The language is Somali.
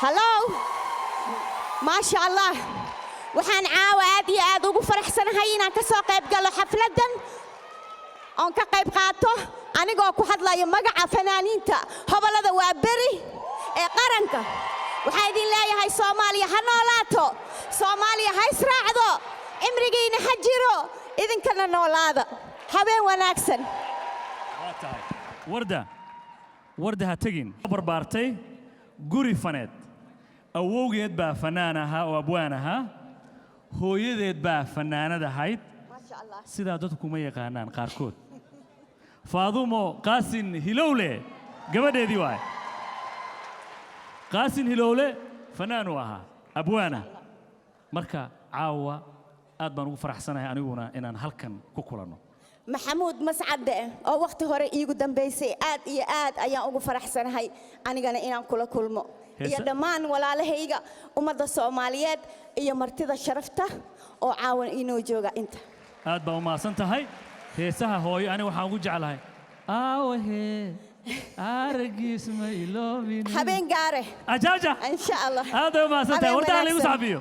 هلو ما شاء الله waxaan caawa aad iyo aad ugu faraxsanahay inaan ka soo qayb galo xafladan oo ka qayb qaato anigoo ku hadlayo magaca fanaaniinta hobalada waa beri ee qaranka waxaan idin leeyahay Soomaaliya ha noolaato Soomaaliya ha israacdo cimrigiina ha jiro idinkana noolaada habeen wanaagsan warda ha tagin barbaartay guri faneed awowgeed baa fanaan ahaa oo abwaan ahaa hooyadeed baa fanaanad ahayd sidaa dadku kuma yaqaanaan qaarkood faadumo qaasin hilowle gabadheedii waay qaasin hilowle fanaan u ahaa abwaana marka caawa aad baan ugu faraxsanahay aniguna inaan halkan ku kulanno maxamuud mascade oo waqti hore iigu dambeysay aad iyo aad ayaan ugu faraxsanahay anigana inaan kula kulmo iyo dhammaan walaalahayga ummadda Soomaaliyeed iyo martida sharafta oo caawan inoo jooga inta aad baa u maasan tahay heesaha hooyo ani waxaan ugu jeclahay aawahe aragis ma iloomin habeen gaare ajaaja insha Allah aad baa u maasan tahay warta aan igu saxbiyo